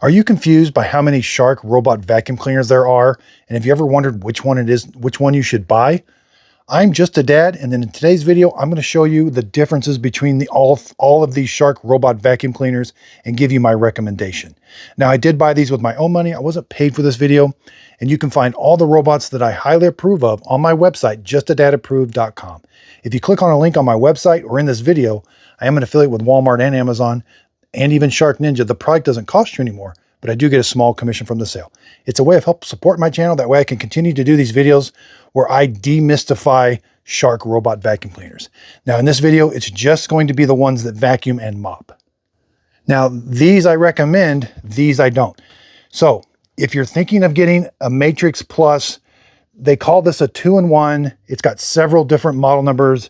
Are you confused by how many Shark robot vacuum cleaners there are? And have you ever wondered which one you should buy? I'm just a dad, and then in today's video, I'm going to show you the differences between all of these Shark robot vacuum cleaners and give you my recommendation. Now, I did buy these with my own money. I wasn't paid for this video, and you can find all the robots that I highly approve of on my website, justadadapproved.com. If you click on a link on my website or in this video, I am an affiliate with Walmart and Amazon and even Shark Ninja. The product doesn't cost you anymore, but I do get a small commission from the sale. It's a way of help support my channel. That way I can continue to do these videos where I demystify Shark robot vacuum cleaners. Now in this video, it's just going to be the ones that vacuum and mop. Now these I recommend, these I don't. So if you're thinking of getting a Matrix Plus, they call this a 2-in-1. It's got several different model numbers.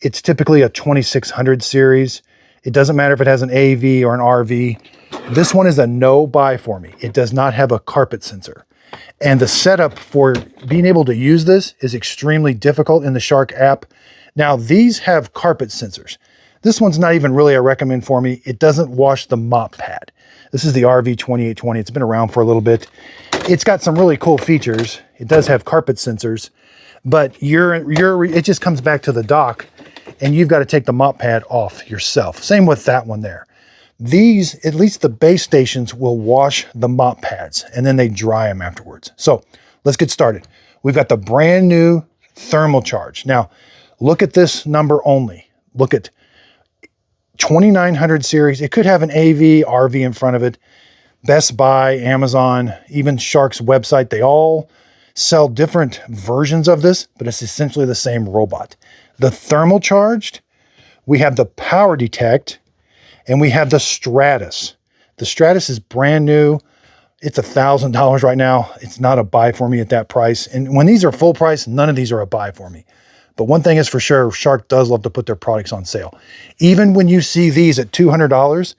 It's typically a 2600 series. It doesn't matter if it has an AV or an RV. This one is a no buy for me. It does not have a carpet sensor. And the setup for being able to use this is extremely difficult in the Shark app. Now, these have carpet sensors. This one's not even really a recommend for me. It doesn't wash the mop pad. This is the RV 2820. It's been around for a little bit. It's got some really cool features. It does have carpet sensors, but it just comes back to the dock and you've got to take the mop pad off yourself. Same with that one there. These, at least the base stations, will wash the mop pads and then they dry them afterwards. So let's get started. We've got the brand new thermal charge. Now, look at this number only. Look at 2900 series. It could have an AV, RV in front of it. Best Buy, Amazon, even Shark's website, they all sell different versions of this, but it's essentially the same robot. The thermal charged, we have the Power Detect, and we have the Stratus. The Stratus is brand new. It's $1,000 right now. It's not a buy for me at that price. And when these are full price, none of these are a buy for me. But one thing is for sure, Shark does love to put their products on sale. Even when you see these at $200,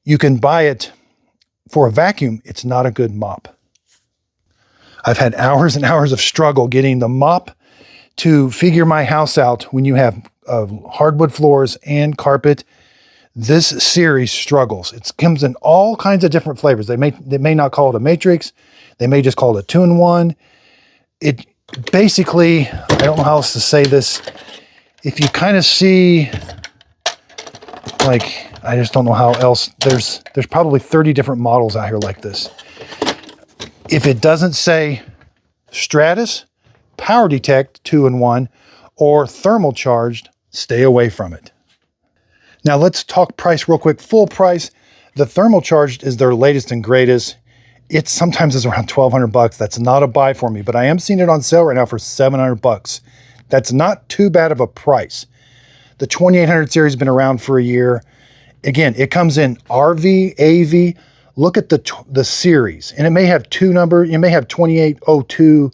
you can buy it for a vacuum. It's not a good mop. I've had hours and hours of struggle getting the mop to figure my house out when you have hardwood floors and carpet. This series struggles. It comes in all kinds of different flavors. They may not call it a Matrix. They may just call it a 2-in-1. It basically, I don't know how else to say this. If you kind of see, like, I just don't know how else. There's probably 30 different models out here like this. If it doesn't say Stratus, Power Detect 2-in-1, or thermal charged, stay away from it. Now let's talk price real quick. Full price, the thermal charged is their latest and greatest. It sometimes is around 1,200 bucks. That's not a buy for me, but I am seeing it on sale right now for 700 bucks. That's not too bad of a price. The 2800 series has been around for a year. Again, it comes in RV, AV. Look at the series, and it may have two number. You may have 2802,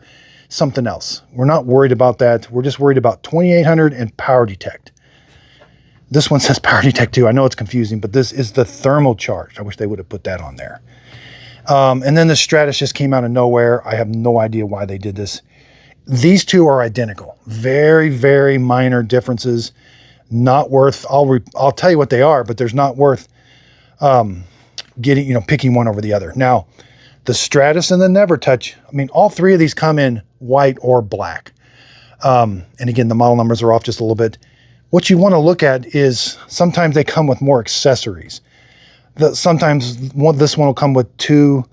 something else. We're not worried about that. We're just worried about 2800 and Power Detect. This one says Power Detect too. I know it's confusing, but this is the thermal charge. I wish they would have put that on there. And then the Stratus just came out of nowhere. I have no idea why they did this. These two are identical. Very, very minor differences. Not worth, I'll tell you what they are, but there's not worth picking one over the other. Now, the Stratus and the Never Touch, I mean, all three of these come in white or black. And again, the model numbers are off just a little bit. What you want to look at is sometimes they come with more accessories. Sometimes this one will come with two,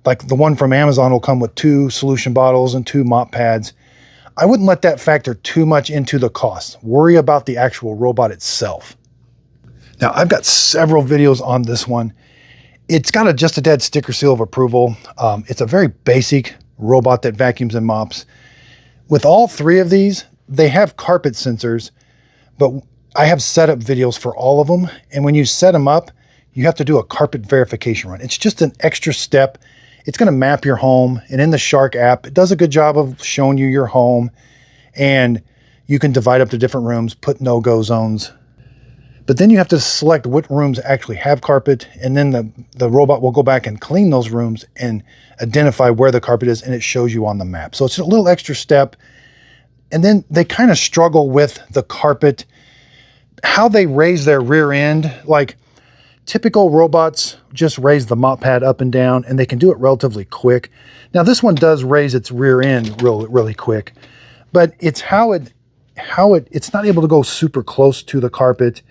like the one from Amazon will come with 2 solution bottles and 2 mop pads. I wouldn't let that factor too much into the cost. Worry about the actual robot itself. Now, I've got several videos on this one. It's got a Just a Dad sticker seal of approval. It's a very basic robot that vacuums and mops. With all 3 of these, they have carpet sensors, but I have setup videos for all of them. And when you set them up, you have to do a carpet verification run. It's just an extra step. It's going to map your home. And in the Shark app, it does a good job of showing you your home. And you can divide up the different rooms, put no-go zones. But then you have to select what rooms actually have carpet. And then the robot will go back and clean those rooms and identify where the carpet is. And it shows you on the map. So it's a little extra step. And then they kind of struggle with the carpet, how they raise their rear end. Like, Typical robots just raise the mop pad up and down, and they can do it relatively quick. Now this one does raise its rear end really quick, but it's it's not able to go super close to the carpet,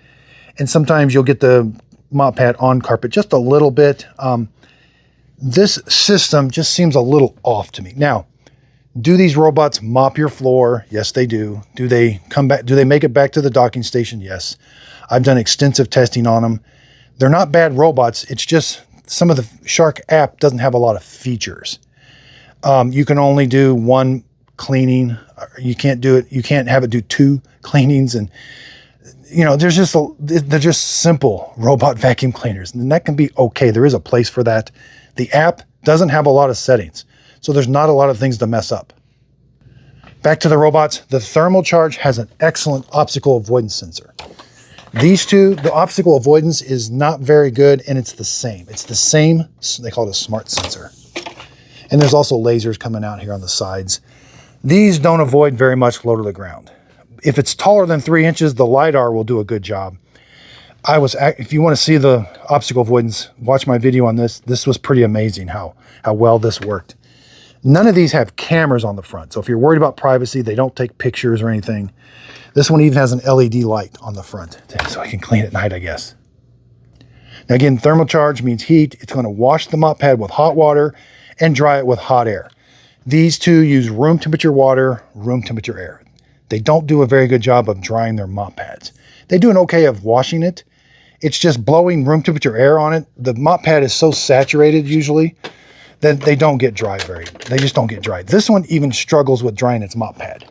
and sometimes you'll get the mop pad on carpet just a little bit. This system just seems a little off to me. Now, do these robots mop your floor? Yes, they do. Do they come back? Do they make it back to the docking station? Yes. I've done extensive testing on them. They're not bad robots. It's just some of the Shark app doesn't have a lot of features. You can only do one cleaning. You can't do it. You can't have it do two cleanings. And, you know, they're just simple robot vacuum cleaners. And that can be okay. There is a place for that. The app doesn't have a lot of settings, so there's not a lot of things to mess up. Back to the robots. The thermal charge has an excellent obstacle avoidance sensor. These two, the obstacle avoidance is not very good, and it's the same. It's the same, they call it a smart sensor. And there's also lasers coming out here on the sides. These don't avoid very much low to the ground. If it's taller than 3 inches, the LiDAR will do a good job. If you want to see the obstacle avoidance, watch my video on this. This was pretty amazing how well this worked. None of these have cameras on the front. So if you're worried about privacy, they don't take pictures or anything. This one even has an LED light on the front, so I can clean at night, I guess. Now again, thermal charge means heat. It's going to wash the mop pad with hot water and dry it with hot air. These two use room temperature water, room temperature air. They don't do a very good job of drying their mop pads. They do an okay of washing it. It's just blowing room temperature air on it. The mop pad is so saturated usually that they don't get dry they just don't get dry. This one even struggles with drying its mop pad.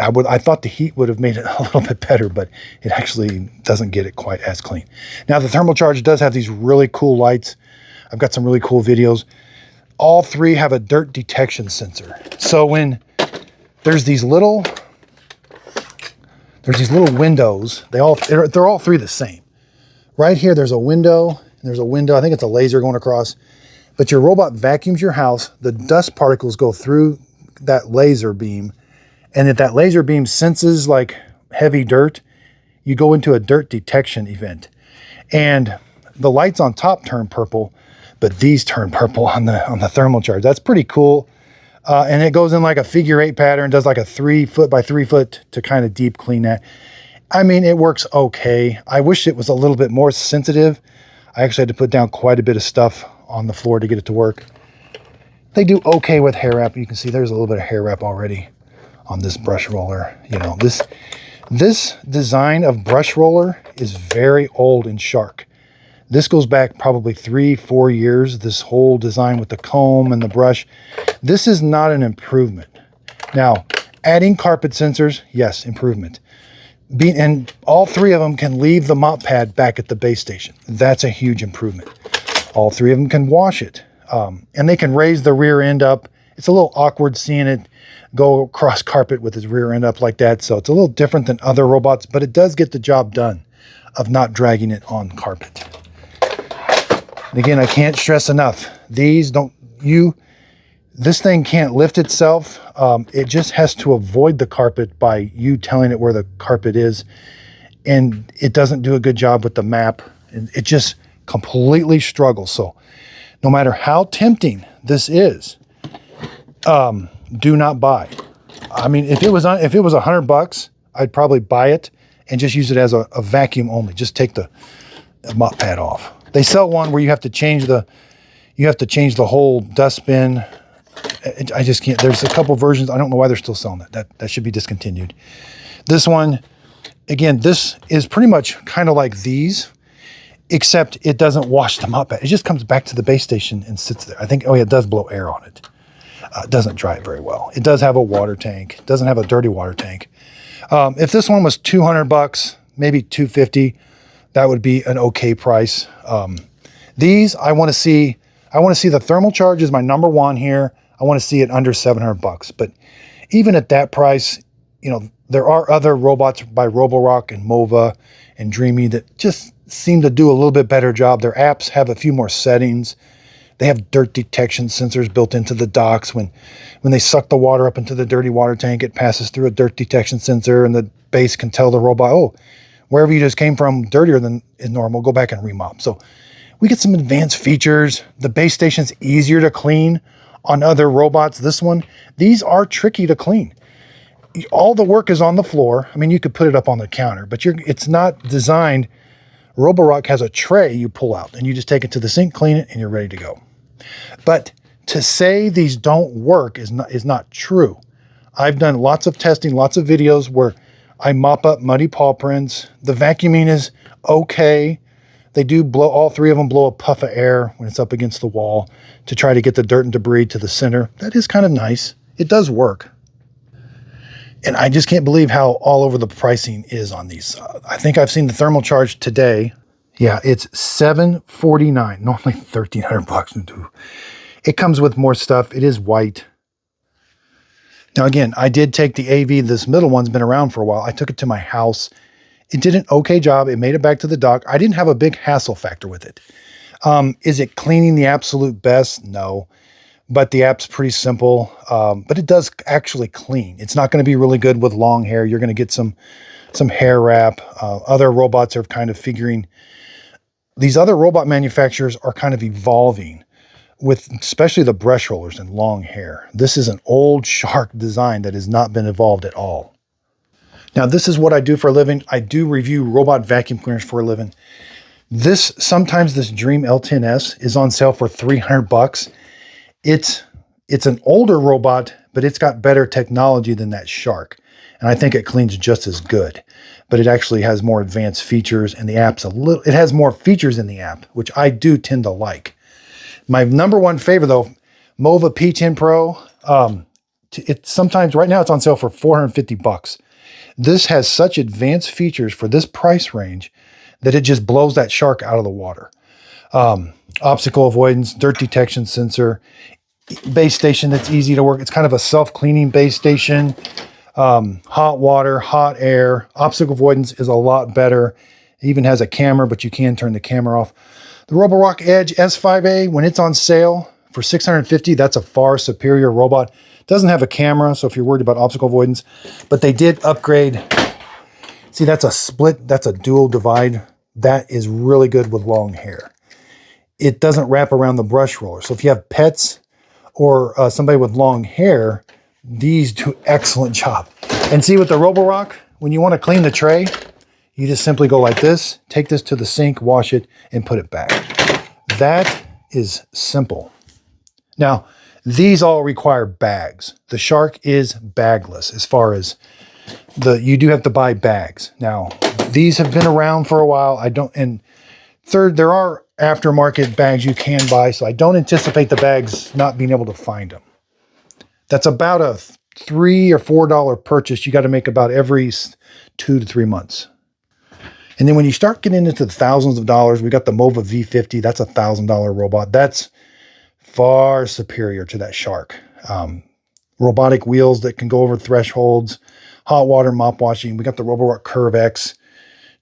I thought the heat would have made it a little bit better, but it actually doesn't get it quite as clean. Now the thermal charge does have these really cool lights. I've got some really cool videos. All three have a dirt detection sensor. So when there's these little windows, they're all three the same. Right here, there's a window, and there's a window. I think it's a laser going across. But your robot vacuums your house. The dust particles go through that laser beam. And if that laser beam senses like heavy dirt, you go into a dirt detection event. And the lights on top turn purple, but these turn purple on the thermal charge. That's pretty cool. And it goes in like a figure 8 pattern, does like a 3 foot by 3 foot to kind of deep clean that. I mean, it works okay. I wish it was a little bit more sensitive. I actually had to put down quite a bit of stuff on the floor to get it to work. They do okay with hair wrap. You can see there's a little bit of hair wrap already on this brush roller. You know, this design of brush roller is very old in Shark. This goes back probably 3-4 years, this whole design with the comb and the brush. This is not an improvement. Now, adding carpet sensors, yes, improvement. And all three of them can leave the mop pad back at the base station. That's a huge improvement. All three of them can wash it. And they can raise the rear end up. It's a little awkward seeing it go across carpet with its rear end up like that. So it's a little different than other robots, but it does get the job done of not dragging it on carpet. And again, I can't stress enough. This thing can't lift itself. It just has to avoid the carpet by you telling it where the carpet is. And it doesn't do a good job with the map. It just completely struggles. So no matter how tempting this is, do not buy. I mean, if it was $100, I'd probably buy it and just use it as a vacuum only. Just take the mop pad off. They sell one where you have to change the whole dustbin. I just can't. There's a couple versions. I don't know why they're still selling that. That should be discontinued. This one, again, this is pretty much kind of like these, except it doesn't wash the mop pad. It just comes back to the base station and sits there. I think, oh yeah, it does blow air on it. It doesn't dry it very well. It does have a water tank. It doesn't have a dirty water tank. If this one was $200, maybe $250, that would be an okay price. These, I want to see the thermal charge is my number one here. I want to see it under $700. But even at that price, you know, there are other robots by Roborock and Mova and Dreamy that just seem to do a little bit better job. Their apps have a few more settings. They have dirt detection sensors built into the docks. When they suck the water up into the dirty water tank, it passes through a dirt detection sensor, and the base can tell the robot, oh, wherever you just came from dirtier than is normal, go back and remop. So we get some advanced features. The base station's easier to clean on other robots. This one, these are tricky to clean. All the work is on the floor. I mean, you could put it up on the counter, but it's not designed. Roborock has a tray you pull out and you just take it to the sink, clean it, and you're ready to go. But to say these don't work is not true. I've done lots of testing, lots of videos where I mop up muddy paw prints. The vacuuming is okay. They do blow, all three of them blow a puff of air when it's up against the wall to try to get the dirt and debris to the center. That is kind of nice. It does work. And I just can't believe how all over the pricing is on these. I think I've seen the thermal charge today. Yeah, it's $749, normally $1,300. It comes with more stuff. It is white. Now again, I did take the AV. This middle one's been around for a while. I took it to my house. It did an okay job. It made it back to the dock. I didn't have a big hassle factor with it. Is it cleaning the absolute best? No. But the app's pretty simple, but it does actually clean. It's not going to be really good with long hair. You're going to get some hair wrap. Other robots are kind of figuring, these other robot manufacturers are kind of evolving with especially the brush rollers and long hair. This is an old Shark design that has not been evolved at all. Now, this is what I do for a living. I do review robot vacuum cleaners for a living. Sometimes this Dream L10S is on sale for $300. It's an older robot, but it's got better technology than that Shark. And I think it cleans just as good, but it actually has more advanced features, and the app's it has more features in the app, which I do tend to like. My number one favorite though, Mova P10 Pro. Sometimes right now it's on sale for $450. This has such advanced features for this price range that it just blows that Shark out of the water. Obstacle avoidance, dirt detection sensor, base station that's easy to work. It's kind of a self-cleaning base station. Hot water, hot air. Obstacle avoidance is a lot better. It even has a camera, but you can turn the camera off. The Roborock Edge S5A, when it's on sale for $650, that's a far superior robot. It doesn't have a camera, so if you're worried about obstacle avoidance, but they did upgrade. See, that's a split, that's a dual divide. That is really good with long hair. It doesn't wrap around the brush roller. So if you have pets or somebody with long hair, these do excellent job. And see, with the Roborock, when you want to clean the tray, you just simply go like this, take this to the sink, wash it, and put it back. That is simple. Now, these all require bags. The Shark is bagless as far as you do have to buy bags. Now, these have been around for a while. And third, there are aftermarket bags you can buy, so I don't anticipate the bags not being able to find them. That's about a $3 or $4 purchase you got to make about every 2 to 3 months. And then when you start getting into the thousands of dollars, we got the Mova V50. That's a $1,000 robot. That's far superior to that Shark. Robotic wheels that can go over thresholds, hot water mop washing. We got the Roborock Curve X.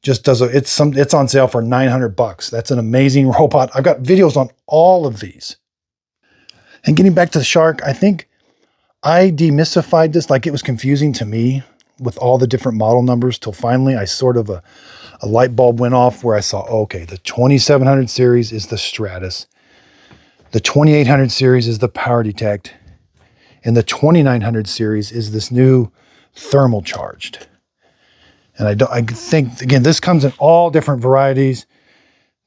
Just does it's on sale for $900. That's an amazing robot. I've got videos on all of these. And getting back to the Shark, I think I demystified this. Like, it was confusing to me with all the different model numbers till finally I sort of a light bulb went off where I saw, okay, the 2700 series is the Stratus. The 2800 series is the Power Detect. And the 2900 series is this new thermal charged. And I think, again, this comes in all different varieties.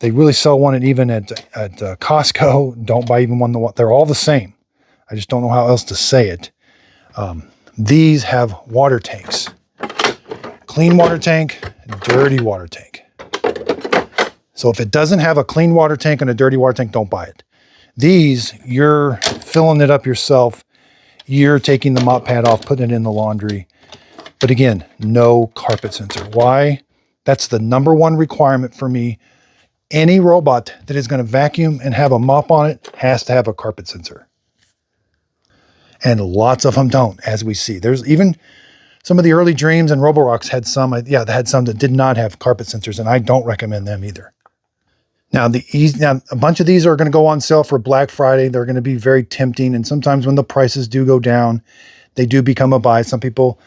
They really sell one even at Costco. Don't buy even one. They're all the same. I just don't know how else to say it. These have water tanks. Clean water tank, dirty water tank. So if it doesn't have a clean water tank and a dirty water tank, don't buy it. These, you're filling it up yourself. You're taking the mop pad off, putting it in the laundry. But again, no carpet sensor. Why? That's the number one requirement for me. Any robot that is going to vacuum and have a mop on it has to have a carpet sensor. And lots of them don't, as we see. There's even some of the early Dreams and Roborocks had some, they had some that did not have carpet sensors, and I don't recommend them either. Now, a bunch of these are going to go on sale for Black Friday. They're going to be very tempting, and sometimes when the prices do go down, they do become a buy. Some people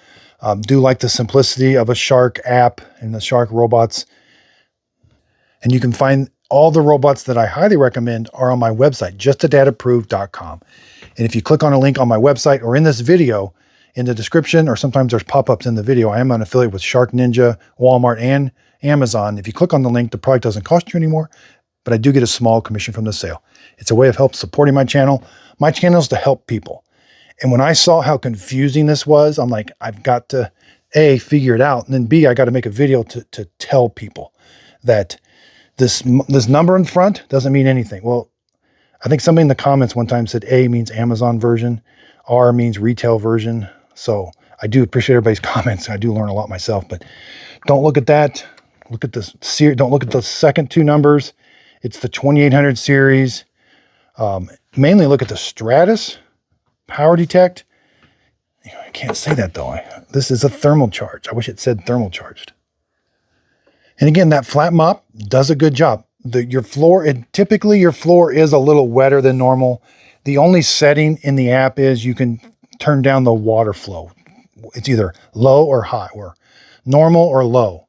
Do like the simplicity of a Shark app and the Shark robots. And you can find all the robots that I highly recommend are on my website, justadadapproved.com. And if you click on a link on my website or in this video, in the description, or sometimes there's pop-ups in the video, I am an affiliate with Shark Ninja, Walmart, and Amazon. If you click on the link, the product doesn't cost you anymore, but I do get a small commission from the sale. It's a way of help supporting my channel. My channel is to help people. And when I saw how confusing this was, I'm like, I've got to, A, figure it out, and then B, I got to make a video to tell people that this number in front doesn't mean anything. Well, I think somebody in the comments one time said A means Amazon version, R means retail version. So I do appreciate everybody's comments. I do learn a lot myself, but don't look at that. Look at this series. Don't look at the second two numbers. It's the 2800 series. Mainly look at the Stratus power detect. I can't say that though. This is a thermal charge. I wish it said thermal charged. And again, that flat mop does a good job. Typically your floor is a little wetter than normal. The only setting in the app is you can turn down the water flow. It's either low or high, or normal or low.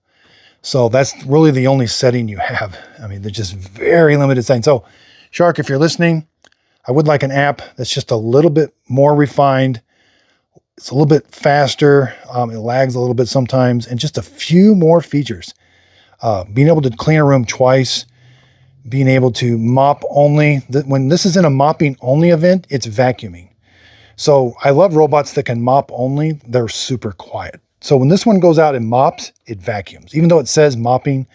So that's really the only setting you have. I mean, there's just very limited settings. So Shark, if you're listening, I would like an app that's just a little bit more refined. It's a little bit faster. It lags a little bit sometimes, and just a few more features. Being able to clean a room twice, being able to mop only. When this is in a mopping only event, it's vacuuming. So I love robots that can mop only. They're super quiet. So when this one goes out and mops, it vacuums. Even though it says mopping,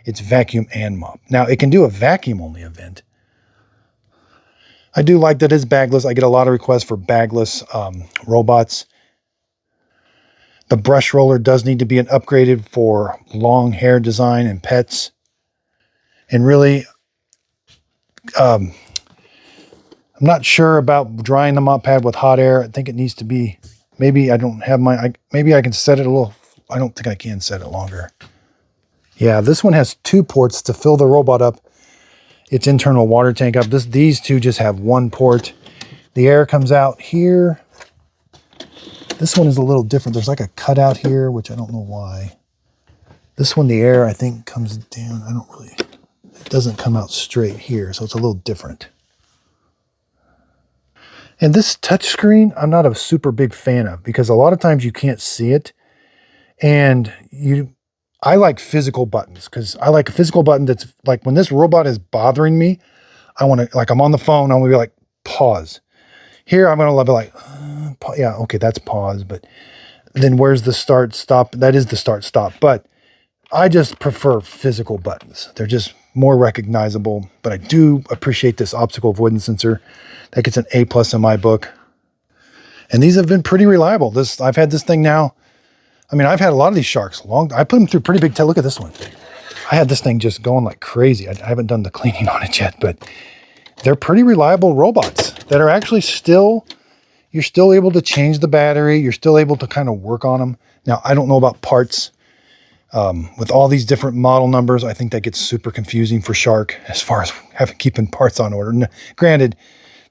it's vacuum and mop. Now it can do a vacuum only event. I do like that it's bagless. I get a lot of requests for bagless robots. The brush roller does need to be upgraded for long hair design and pets. And really, I'm not sure about drying the mop pad with hot air. I think it needs to be, maybe I don't have maybe I can set it a little, I don't think I can set it longer. Yeah, this one has two ports to fill the robot up. Its internal water tank up. These two just have one port. The air comes out here. This one is a little different. There's like a cutout here, which I don't know why. This one, the air, I think, comes down. It doesn't come out straight here, so it's a little different. And this touchscreen, I'm not a super big fan of, because a lot of times you can't see it. And I like physical buttons, because I like a physical button that's like, when this robot is bothering me, I want to, like, I'm on the phone, I'm going to be like, pause. Here, I'm going to be like, yeah, okay, that's pause. But then where's the start, stop? That is the start, stop. But I just prefer physical buttons. They're just more recognizable. But I do appreciate this obstacle avoidance sensor. That gets an A+ in my book. And these have been pretty reliable. I've had this thing now. I mean, I've had a lot of these Sharks. I put them through pretty big. Look at this one. I had this thing just going like crazy. I haven't done the cleaning on it yet, but they're pretty reliable robots that are actually you're still able to change the battery. You're still able to kind of work on them. Now, I don't know about parts. With all these different model numbers, I think that gets super confusing for Shark as far as keeping parts on order. Granted,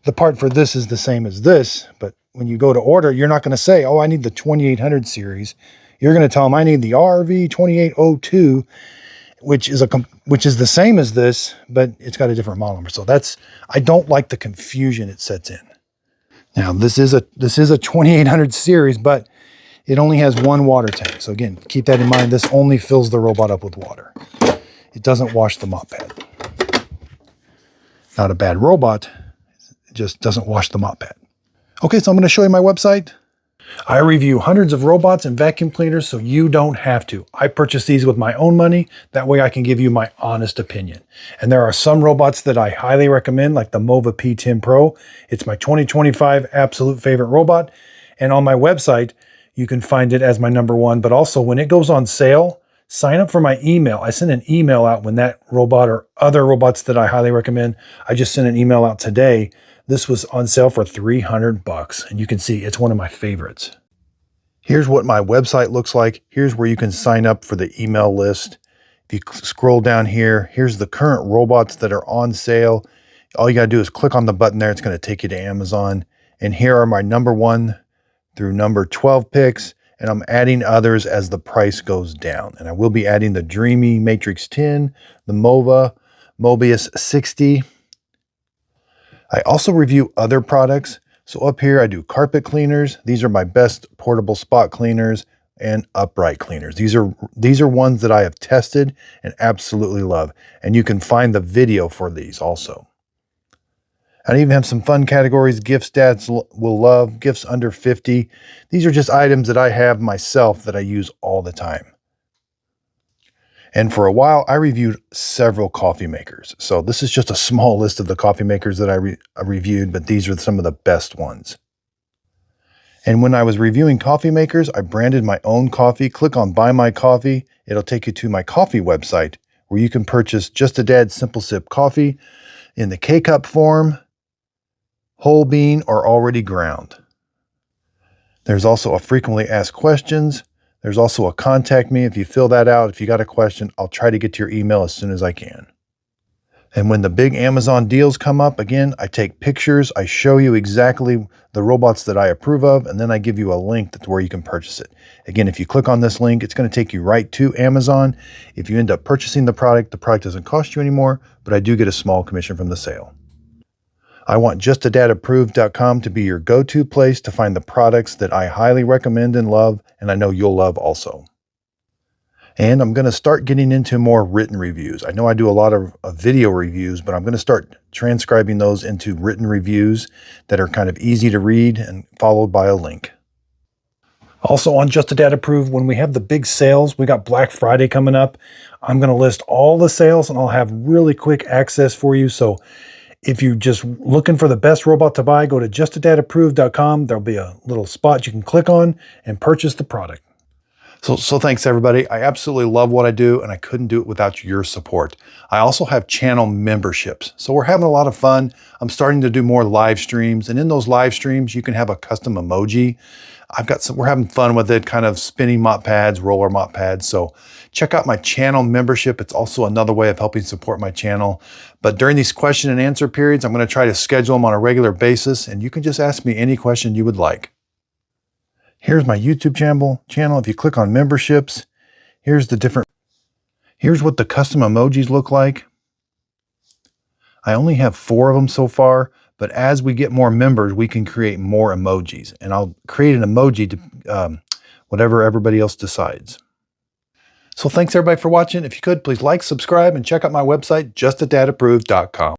the part for this is the same as this, but when you go to order, you're not going to say, oh, I need the 2800 series. You're going to tell them I need the RV2802, which is the same as this, but it's got a different model number. So I don't like the confusion it sets in. Now, this is a 2800 series, but it only has one water tank. So again, keep that in mind. This only fills the robot up with water. It doesn't wash the mop pad. Not a bad robot. It just doesn't wash the mop pad. Okay, so I'm going to show you my website. I review hundreds of robots and vacuum cleaners, so you don't have to. I purchase these with my own money. That way I can give you my honest opinion. And there are some robots that I highly recommend, like the Mova P10 Pro. It's my 2025 absolute favorite robot. And on my website, you can find it as my #1. But also, when it goes on sale, sign up for my email. I send an email out when that robot or other robots that I highly recommend. I just sent an email out today. This was on sale for $300, and you can see it's one of my favorites. Here's what my website looks like. Here's where you can sign up for the email list. If you scroll down here, here's the current robots that are on sale. All you got to do is click on the button there. It's going to take you to Amazon. And here are my #1 through #12 picks. and I'm adding others as the price goes down. And I will be adding the Dreamy Matrix 10, the Mova, Mobius 60. I also review other products. So up here I do carpet cleaners. These are my best portable spot cleaners and upright cleaners. These are ones that I have tested and absolutely love. And you can find the video for these also. I even have some fun categories, gifts dads will love, gifts under 50. These are just items that I have myself that I use all the time. And for a while, I reviewed several coffee makers. So this is just a small list of the coffee makers that I reviewed, but these are some of the best ones. And when I was reviewing coffee makers, I branded my own coffee. Click on Buy My Coffee. It'll take you to my coffee website where you can purchase Just a Dad Simple Sip coffee in the K-Cup form, whole bean, or already ground. There's also a frequently asked questions. There's also a contact me. If you fill that out, if you got a question, I'll try to get to your email as soon as I can. And when the big Amazon deals come up, again, I take pictures. I show you exactly the robots that I approve of, and then I give you a link that's where you can purchase it. Again, if you click on this link, it's going to take you right to Amazon. If you end up purchasing the product doesn't cost you anymore, but I do get a small commission from the sale. I want justadadapproved.com to be your go-to place to find the products that I highly recommend and love, and I know you'll love also. And I'm going to start getting into more written reviews. I know I do a lot of video reviews, but I'm going to start transcribing those into written reviews that are kind of easy to read and followed by a link. Also on Just a Dad Approved, when we have the big sales, we got Black Friday coming up. I'm going to list all the sales and I'll have really quick access for you. So if you're just looking for the best robot to buy, go to justadadapproved.com. There'll be a little spot you can click on and purchase the product. So thanks everybody. I absolutely love what I do and I couldn't do it without your support. I also have channel memberships. So we're having a lot of fun. I'm starting to do more live streams, and in those live streams, you can have a custom emoji. We're having fun with it, kind of spinning mop pads, roller mop pads. So check out my channel membership. It's also another way of helping support my channel. But during these question and answer periods, I'm going to try to schedule them on a regular basis, and you can just ask me any question you would like. Here's my YouTube channel. If you click on memberships, here's what the custom emojis look like. I only have 4 of them so far, but as we get more members, we can create more emojis, and I'll create an emoji to whatever everybody else decides. So thanks everybody for watching. If you could, please like, subscribe, and check out my website, justadadapproved.com.